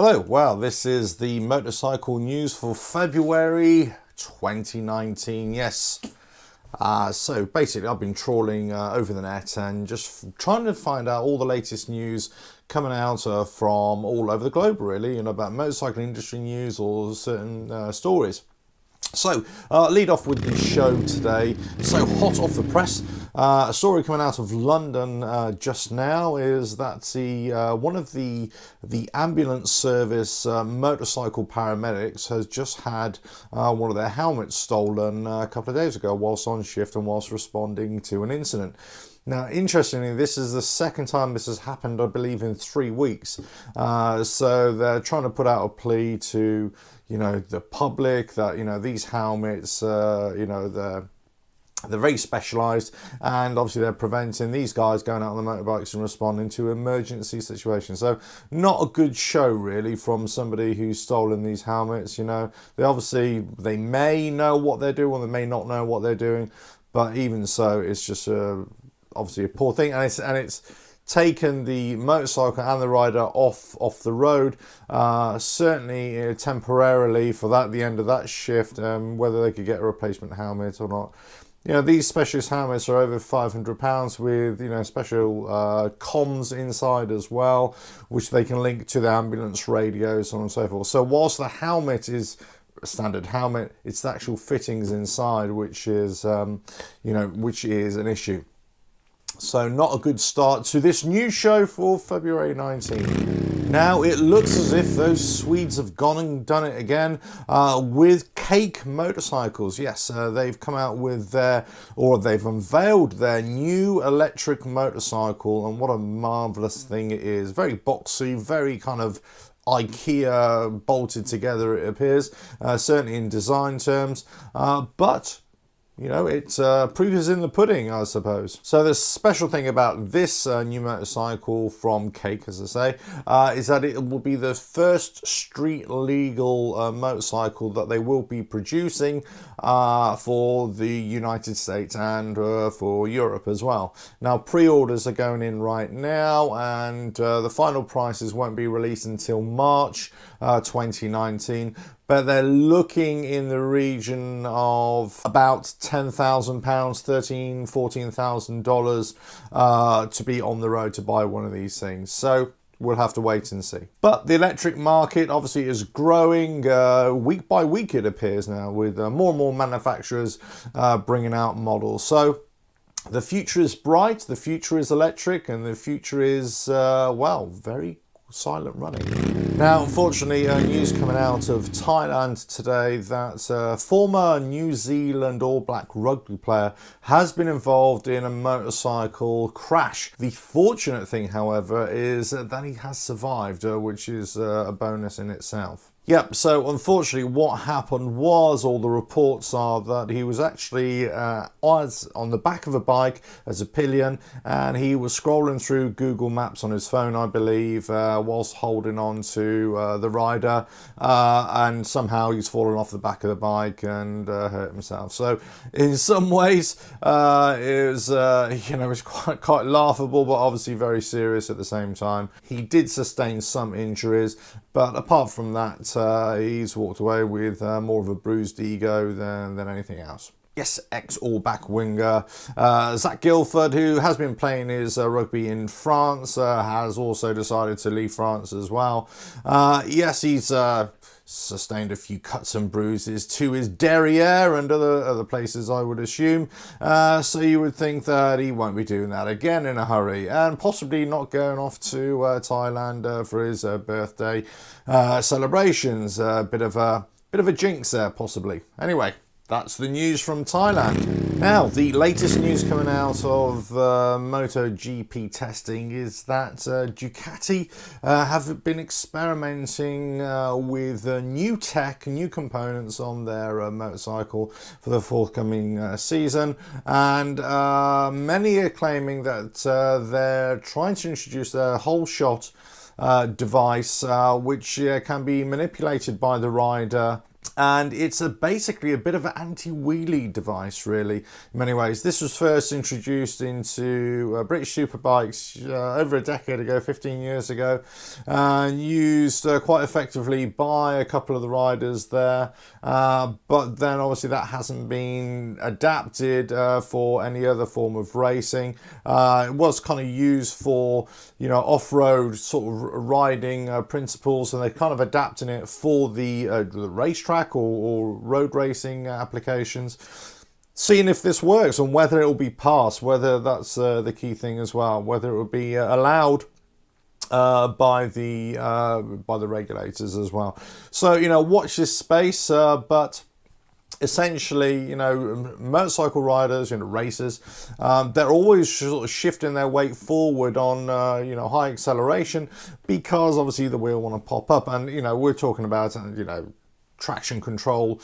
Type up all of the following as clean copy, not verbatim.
Hello, well, this is the motorcycle news for February 2019. Yes. So basically, I've been trawling over the net and just trying to find out all the latest news coming out from all over the globe, really, about motorcycle industry news or certain stories. So, lead off with the show today. So hot off the press, a story coming out of London just now is that one of the ambulance service motorcycle paramedics has just had one of their helmets stolen a couple of days ago whilst on shift and whilst responding to an incident. Now, interestingly, this is the second time this has happened, I believe, in 3 weeks. So they're trying to put out a plea to, the public that, these helmets, they're very specialised, and obviously they're preventing these guys going out on the motorbikes and responding to emergency situations. So not a good show, really, from somebody who's stolen these helmets. They may know what they're doing or they may not know what they're doing, but even so, it's just obviously a poor thing, and it's taken the motorcycle and the rider off the road, certainly temporarily for the end of that shift, whether they could get a replacement helmet or not. These specialist helmets are over £500 with, special comms inside as well, which they can link to the ambulance radios, so on and so forth. So whilst the helmet is a standard helmet, it's the actual fittings inside which is, which is an issue. So not a good start to this new show for February 19. Now it looks as if those Swedes have gone and done it again with Cake motorcycles. Yes, they've come out with they've unveiled their new electric motorcycle, and what a marvellous thing it is. Very boxy, very kind of IKEA bolted together, it appears, certainly in design terms, but it's proof is in the pudding, I suppose. So the special thing about this new motorcycle from Cake, as I say, is that it will be the first street legal motorcycle that they will be producing for the United States and for Europe as well. Now, pre-orders are going in right now, and the final prices won't be released until March 2019. But they're looking in the region of about £10,000, $13,000, $14,000 to be on the road to buy one of these things. So we'll have to wait and see. But the electric market obviously is growing week by week, it appears now, with more and more manufacturers bringing out models. So the future is bright, the future is electric, and the future is, very silent running. Now, unfortunately, news coming out of Thailand today that former New Zealand All Black rugby player has been involved in a motorcycle crash. The fortunate thing, however, is that he has survived, which is a bonus in itself. Yep, so unfortunately what happened was, all the reports are that he was actually on the back of a bike as a pillion, and he was scrolling through Google Maps on his phone, I believe, whilst holding on to the rider, and somehow he's fallen off the back of the bike and hurt himself. So in some ways it was it's quite laughable, but obviously very serious at the same time. He did sustain some injuries, but apart from that, he's walked away with more of a bruised ego than anything else. Yes, ex-All-Black winger Zach Guilford, who has been playing his rugby in France, has also decided to leave France as well. Yes, he's sustained a few cuts and bruises to his derriere and other places, I would assume. So you would think that he won't be doing that again in a hurry, and possibly not going off to Thailand for his birthday celebrations. Bit of a jinx there, possibly. Anyway, that's the news from Thailand. Now, the latest news coming out of MotoGP testing is that Ducati have been experimenting with new tech, new components on their motorcycle for the forthcoming season, and many are claiming that they're trying to introduce a whole shot device which can be manipulated by the rider And it's basically a bit of an anti-wheelie device, really, in many ways. This was first introduced into British superbikes over a decade ago, 15 years ago, and used quite effectively by a couple of the riders there. But then obviously that hasn't been adapted for any other form of racing. It was kind of used for, you know, off-road sort of riding principles, and they're kind of adapting it for the racetrack or road racing applications, seeing if this works and whether it will be passed, whether that's the key thing as well, whether it will be allowed by the regulators as well. So, you know, watch this space, but essentially, you know, motorcycle riders, you know, racers, they're always sort of shifting their weight forward on, you know, high acceleration, because obviously the wheel want to pop up. And, you know, we're talking about, you know, traction control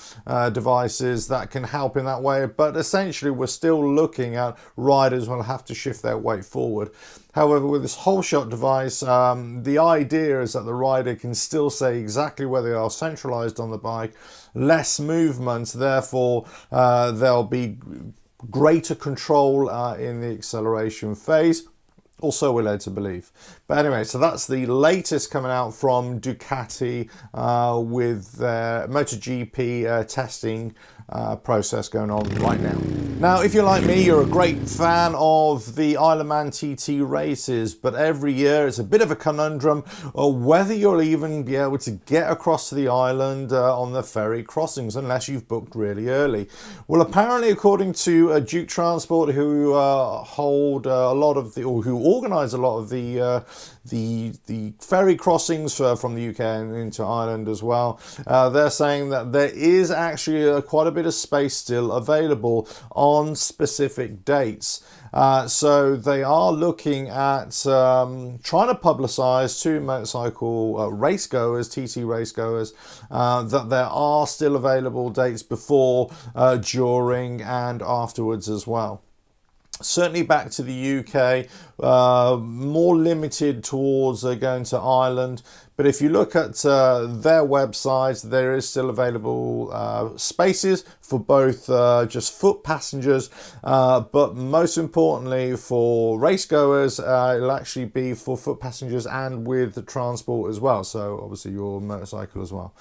devices that can help in that way, but essentially we're still looking at riders will have to shift their weight forward. However, with this whole shot device, the idea is that the rider can still say exactly where they are centralized on the bike, less movement, therefore there'll be greater control in the acceleration phase. Also, we're led to believe. But anyway, so that's the latest coming out from Ducati with their MotoGP testing process going on right now. Now, if you're like me, you're a great fan of the Isle of Man TT races, but every year it's a bit of a conundrum whether you'll even be able to get across to the island on the ferry crossings unless you've booked really early. Well, apparently, according to Duke Transport, who hold a lot of the, or who organise a lot of the ferry crossings from the UK and into Ireland as well, they're saying that there is actually quite a bit of space still available on specific dates. So they are looking at trying to publicise to motorcycle racegoers, TT racegoers, that there are still available dates before, during and afterwards as well. Certainly back to the UK, more limited towards going to Ireland. But if you look at their website, there is still available spaces for both just foot passengers, but most importantly for racegoers, it'll actually be for foot passengers and with the transport as well. So obviously your motorcycle as well.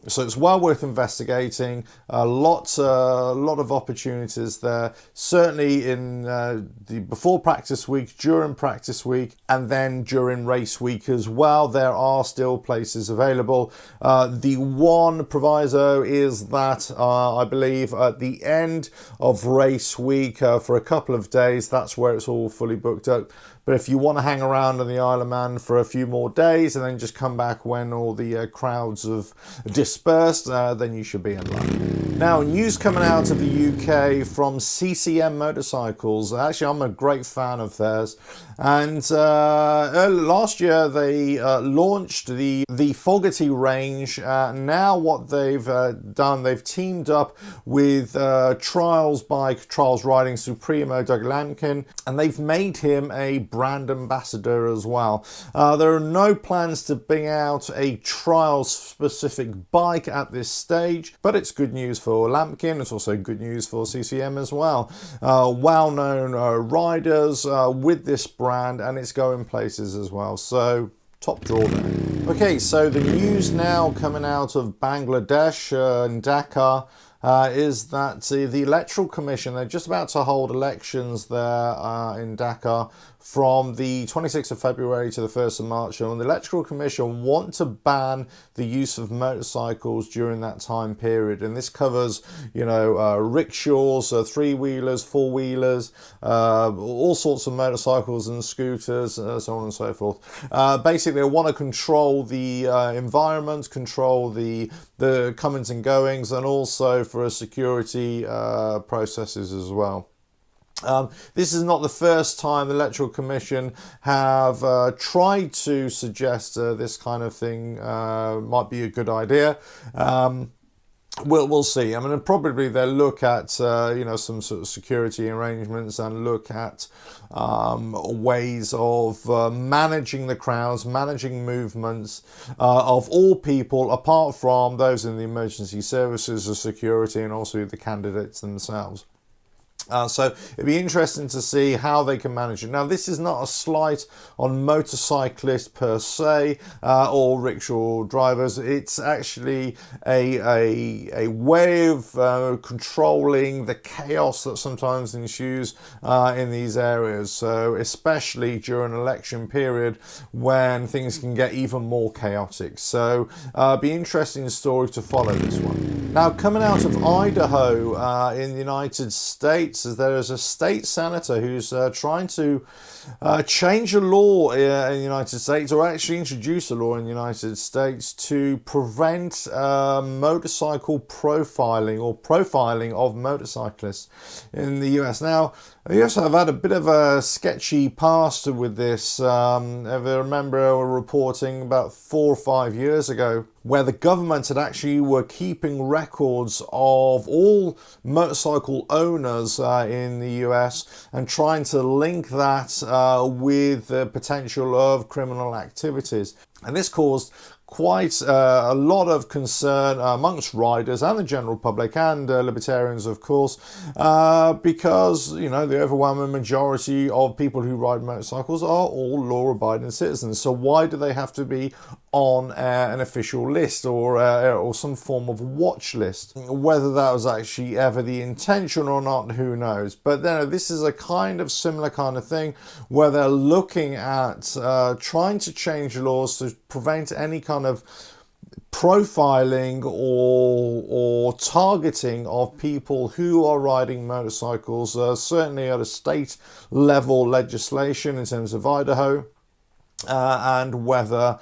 So it's well worth investigating. A lot of opportunities there. Certainly in the before practice week, during practice week, and then during race week as well. There are still places available. The one proviso is that I believe at the end of race week for a couple of days, that's where it's all fully booked up. But if you want to hang around on the Isle of Man for a few more days and then just come back when all the crowds have dispersed, then you should be in luck. Now, news coming out of the UK from CCM Motorcycles. Actually, I'm a great fan of theirs. And last year they launched the Fogarty range. Now what they've done, they've teamed up with Trials Bike, Trials Riding Supremo Doug Lampkin, and they've made him a brand ambassador as well. There are no plans to bring out a Trials specific bike at this stage, but it's good news for Lampkin. It's also good news for CCM as well. Well-known riders with this brand, and it's going places as well. So top draw there. Okay, so the news now coming out of Bangladesh and Dhaka is that the Electoral Commission, they're just about to hold elections there in Dhaka from the 26th of February to the 1st of March, and the Electoral Commission want to ban the use of motorcycles during that time period. And this covers, you know, rickshaws, three-wheelers, four-wheelers, all sorts of motorcycles and scooters, so on and so forth. Basically, they want to control the environment, control the comings and goings, and also for security processes as well. This is not the first time the Electoral Commission have tried to suggest this kind of thing might be a good idea. We'll see. I mean, probably they'll look at you know, some sort of security arrangements and look at ways of managing the crowds, managing movements of all people, apart from those in the emergency services, the security, and also the candidates themselves. So it'd be interesting to see how they can manage it. Now, this is not a slight on motorcyclists per se or rickshaw drivers. It's actually a way of controlling the chaos that sometimes ensues in these areas. So especially during election period when things can get even more chaotic. So be interesting story to follow this one. Now, coming out of Idaho in the United States, there is a state senator who's trying to change a law in the United States, or actually introduce a law in the United States to prevent motorcycle profiling or profiling of motorcyclists in the US. Now, the US have had a bit of a sketchy past with this. If I remember reporting about 4 or 5 years ago, where the government had actually were keeping records of all motorcycle owners in the US and trying to link that with the potential of criminal activities. And this caused quite a lot of concern amongst riders and the general public and libertarians, of course, because, you know, the overwhelming majority of people who ride motorcycles are all law-abiding citizens. So why do they have to be on an official list or some form of watch list? Whether that was actually ever the intention or not, who knows? But then this is a kind of similar kind of thing where they're looking at trying to change laws to prevent any kind of profiling or targeting of people who are riding motorcycles, certainly at a state level legislation in terms of Idaho. And whether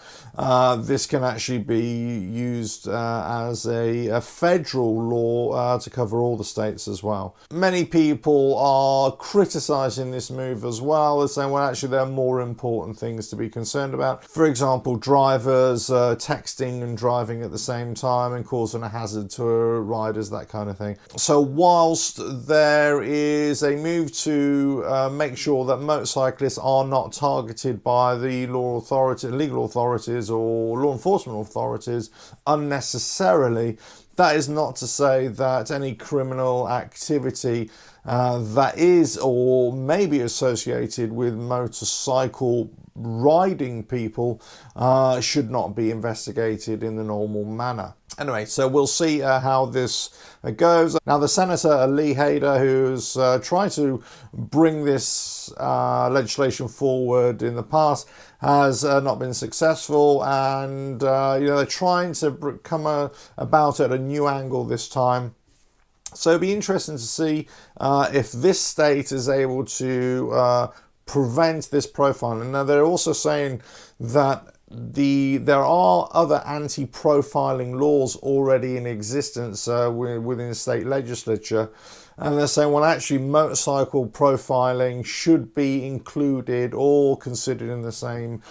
this can actually be used as a federal law to cover all the states as well. Many people are criticizing this move as well, as saying, well, actually there are more important things to be concerned about. For example, drivers texting and driving at the same time and causing a hazard to riders, that kind of thing. So whilst there is a move to make sure that motorcyclists are not targeted by the legal authorities or law enforcement authorities unnecessarily, that is not to say that any criminal activity that is or may be associated with motorcycle riding people should not be investigated in the normal manner. Anyway, so we'll see how this goes. Now, the Senator Lee Hader, who's tried to bring this legislation forward in the past, has not been successful, and you know, they're trying to come about at a new angle this time. So it'll be interesting to see if this state is able to prevent this profiling. Now, they're also saying that there are other anti-profiling laws already in existence within the state legislature, and they're saying, well, actually motorcycle profiling should be included or considered in the same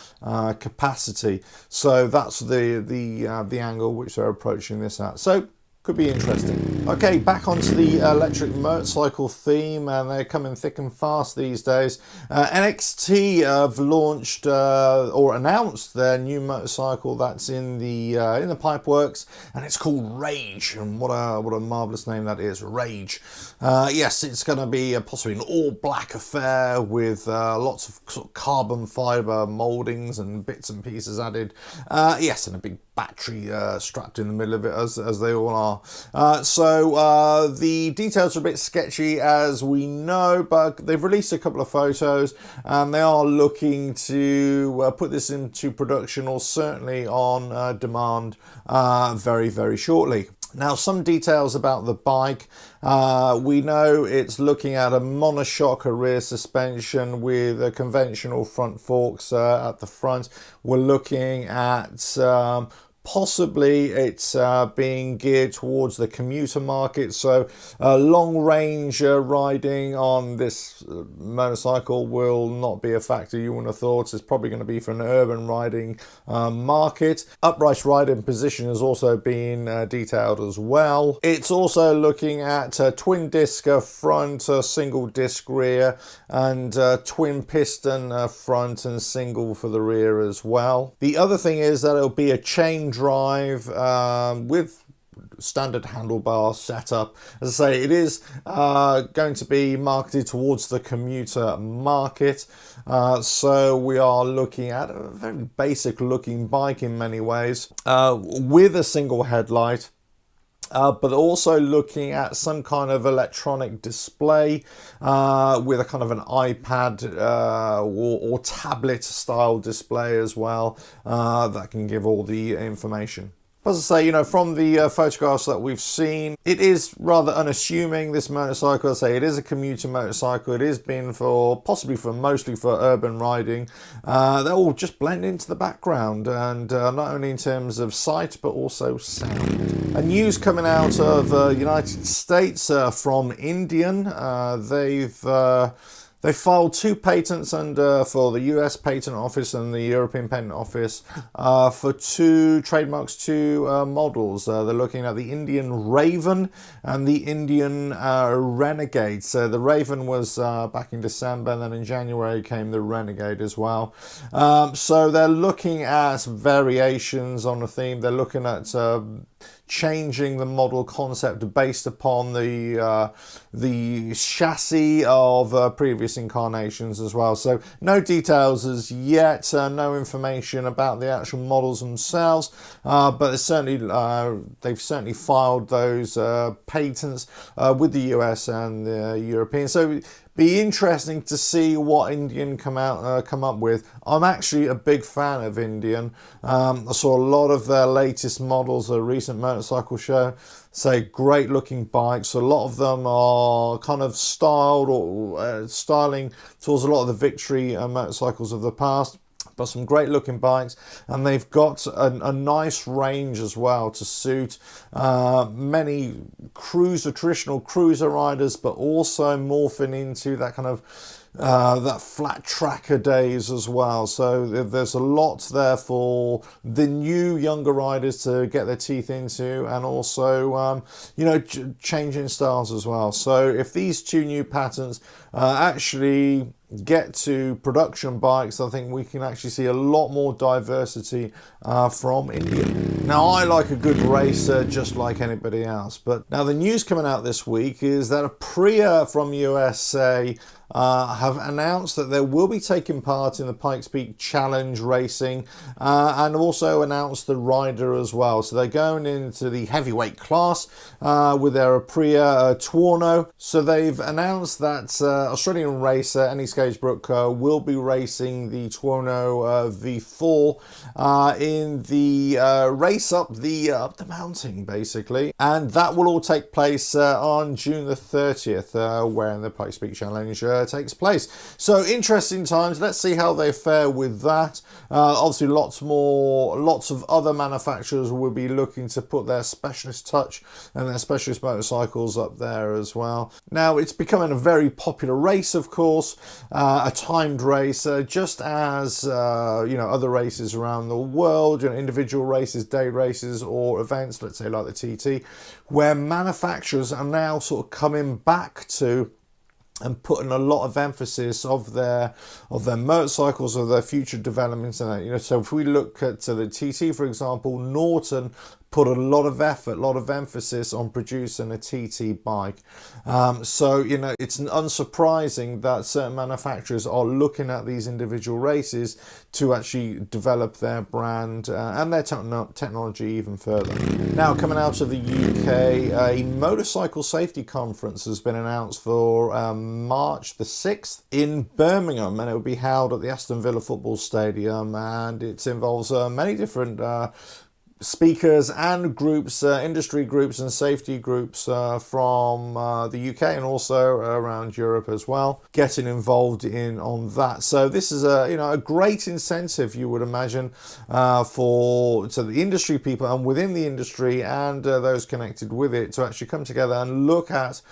capacity. So that's the angle which they're approaching this at. So could be interesting. Okay, back onto the electric motorcycle theme, and they're coming thick and fast these days. NXT have launched or announced their new motorcycle that's in the pipeworks, and it's called Rage. And what a marvelous name that is, Rage. Yes, it's going to be possibly an all-black affair with lots of sort of carbon fiber moldings and bits and pieces added. Yes, and a big battery strapped in the middle of it, as they all are. So the details are a bit sketchy, as we know, but they've released a couple of photos, and they are looking to put this into production, or certainly on demand, very, very shortly. Now, some details about the bike. We know it's looking at a monoshock rear suspension with conventional front forks at the front. We're looking at Possibly it's being geared towards the commuter market, so long range riding on this motorcycle will not be a factor. You wouldn't have thought. It's probably going to be for an urban riding market. Upright riding position has also been detailed as well. It's also looking at twin disc front, single disc rear, and twin piston front and single for the rear as well. The other thing is that it'll be a chain drive with standard handlebar setup. As I say, it is going to be marketed towards the commuter market, so we are looking at a very basic looking bike in many ways, with a single headlight. But also looking at some kind of electronic display with a kind of an iPad or tablet style display as well, that can give all the information. As I say, you know, from the photographs that we've seen, it is rather unassuming, this motorcycle. As I say, it is a commuter motorcycle. It is been for, mostly for urban riding. They all just blend into the background, and not only in terms of sight, but also sound. And news coming out of United States from Indian. They filed 2 patents for the US Patent Office and the European Patent Office for 2 trademarks, 2 models. They're looking at the Indian Raven and the Indian Renegade. So the Raven was back in December, and then in January came the Renegade as well. So they're looking at variations on the theme. They're looking at changing the model concept based upon the chassis of previous incarnations as well. So no details as yet, no information about the actual models themselves, but it's certainly they've certainly filed those patents with the US and the European. So be interesting to see what Indian come up with. I'm actually a big fan of Indian. I saw a lot of their latest models at a recent motorcycle show. Say great looking bikes. A lot of them are kind of styled or styling towards a lot of the Victory motorcycles of the past. But some great looking bikes, and they've got a nice range as well to suit many traditional cruiser riders, but also morphing into that kind of that flat tracker days as well. So there's a lot there for the new younger riders to get their teeth into, and also you know, changing styles as well. So if these 2 new patents actually get to production bikes, I think we can actually see a lot more diversity from India. Now, I like a good racer just like anybody else, but now the news coming out this week is that Aprilia from USA have announced that they will be taking part in the Pikes Peak Challenge racing, and also announced the rider as well. So they're going into the heavyweight class with their Aprilia Tuono. So they've announced that Australian racer Annie Skagebrook will be racing the Tuono V4 in the race up the mountain, basically, and that will all take place on June the 30th, where the Pikes Peak Challenge takes place. So interesting times. Let's see how they fare with that. Obviously lots of other manufacturers will be looking to put their specialist touch and their specialist motorcycles up there as well. Now, it's becoming a very popular race, of course, a timed race, just as you know, other races around the world, you know, individual races, day races, or events, let's say like the TT, where manufacturers are now sort of coming back to and putting a lot of emphasis of their motorcycles, of their future developments, and that, you know. So if we look at the TT, for example, Norton put a lot of effort, a lot of emphasis on producing a TT bike. So, you know, it's unsurprising that certain manufacturers are looking at these individual races to actually develop their brand and their technology even further. Now, coming out of the UK, a motorcycle safety conference has been announced for March the 6th in Birmingham, and it will be held at the Aston Villa Football Stadium, and it involves many different speakers and groups, industry groups and safety groups from the UK and also around Europe as well, getting involved on that. So this is a great incentive, you would imagine, for the industry people and within the industry and those connected with it to actually come together and look at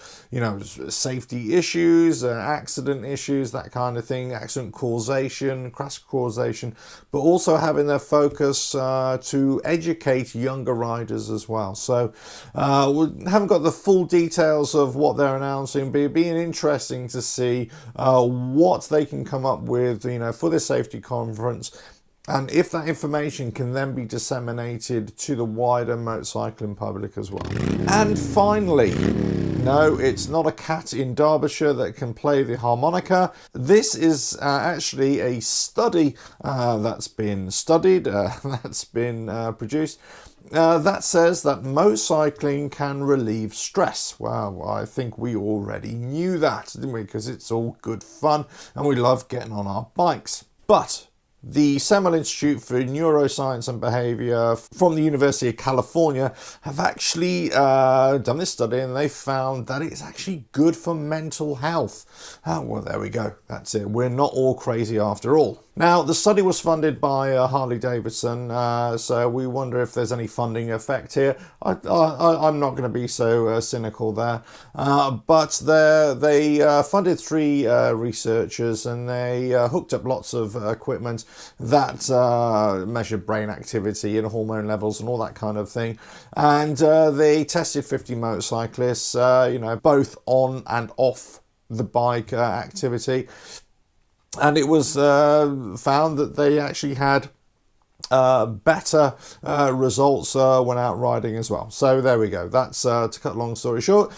safety issues, accident issues, that kind of thing, accident causation, crash causation, but also having their focus to educate younger riders as well. So we haven't got the full details of what they're announcing, but it'd be interesting to see what they can come up with, for this safety conference, and if that information can then be disseminated to the wider motorcycling public as well. And finally, no, it's not a cat in Derbyshire that can play the harmonica. This is actually a study that's been studied, that's been produced, that says that motorcycling can relieve stress. Well, I think we already knew that, didn't we? Because it's all good fun and we love getting on our bikes. But the Semel Institute for Neuroscience and Behavior from the University of California have actually done this study, and they found that it's actually good for mental health. Well, there we go. That's it. We're not all crazy after all. Now, the study was funded by Harley Davidson, so we wonder if there's any funding effect here. I'm not going to be so cynical there, but they funded 3 researchers, and they hooked up lots of equipment that measured brain activity and hormone levels and all that kind of thing, and they tested 50 motorcyclists, both on and off the bike activity. And it was found that they actually had better results when out riding as well. So there we go. That's to cut a long story short.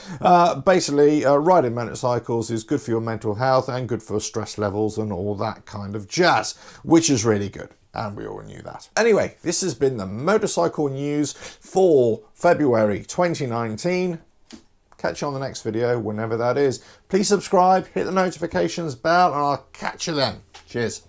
Basically, riding motorcycles is good for your mental health and good for stress levels and all that kind of jazz, which is really good. And we all knew that. Anyway, this has been the motorcycle news for February 2019. Catch you on the next video, whenever that is. Please subscribe, hit the notifications bell, and I'll catch you then. Cheers.